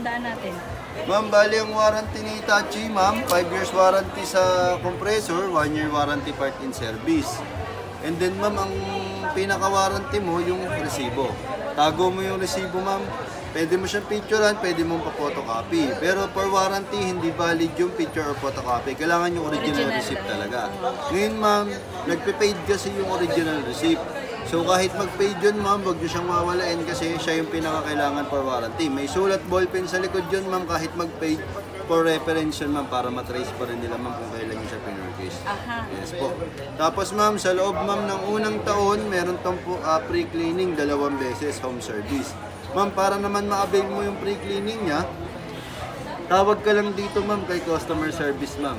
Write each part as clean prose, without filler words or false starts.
tandaan natin? Ma'am, bali ang warranty ni Hitachi, ma'am, 5 years warranty sa compressor, 1 year warranty part in service. And then ma'am, ang pinaka-warranty mo yung resibo. Tago mo yung resibo, ma'am. Pwede mo siyang picturean, pwede mong pa-photocopy. Pero for warranty, hindi valid yung picture or photocopy. Kailangan yung original receipt talaga. Ngayon ma'am, nagpe-paid kasi yung original receipt. So kahit mag-paid yun ma'am, huwag nyo siyang mawalain kasi siya yung pinakakailangan for warranty. May sulat ballpen sa likod yun ma'am, kahit mag-paid for reference yun ma'am, para matrace pa rin nila ma'am kung kailan nyo siya pinurchase. Yes po. Tapos ma'am, sa loob ma'am ng unang taon, meron tong pre-cleaning 2 beses home service. Ma'am, para naman ma-avail mo yung pre-cleaning niya, tawag ka lang dito ma'am kay customer service ma'am.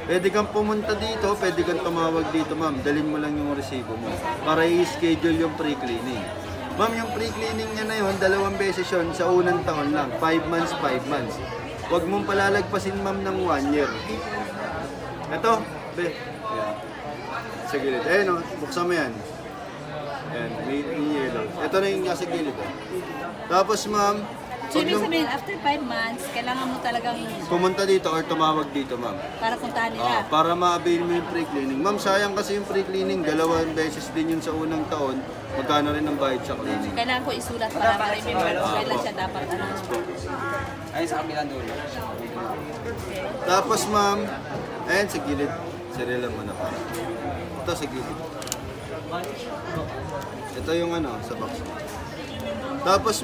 Pwede kang pumunta dito, pwede kang tumawag dito ma'am. Dalhin mo lang yung resibo mo para i-schedule yung pre-cleaning. Ma'am, yung pre-cleaning niya na yun, 2 beses yun sa unang taon lang. 5 months, 5 months. Huwag mong palalagpasin ma'am ng 1 year. Ito, be. Ayan. Sa gilid. Ayan o, buksan mo yan. Ayan, may yellow. Ito na yung nasa gilid. Tapos ma'am, so, ibig sabihin, after 5 months, kailangan mo talagang pumunta dito or tumawag dito, ma'am. para puntahan nila. Para ma-avail mo yung pre-cleaning. Ma'am, sayang kasi yung pre-cleaning, 2 beses din yun sa unang taon. Magkano rin ang bayad sa cleaning. Kailangan ko isulat para ma-remember kung kailan siya dapat ano. Ay, sa kabilang dulo. Tapos, ma'am, ayan sa gilid. Sirilan mo na para. Ito sa gilid. Ito yung ano, sa box. Tapos,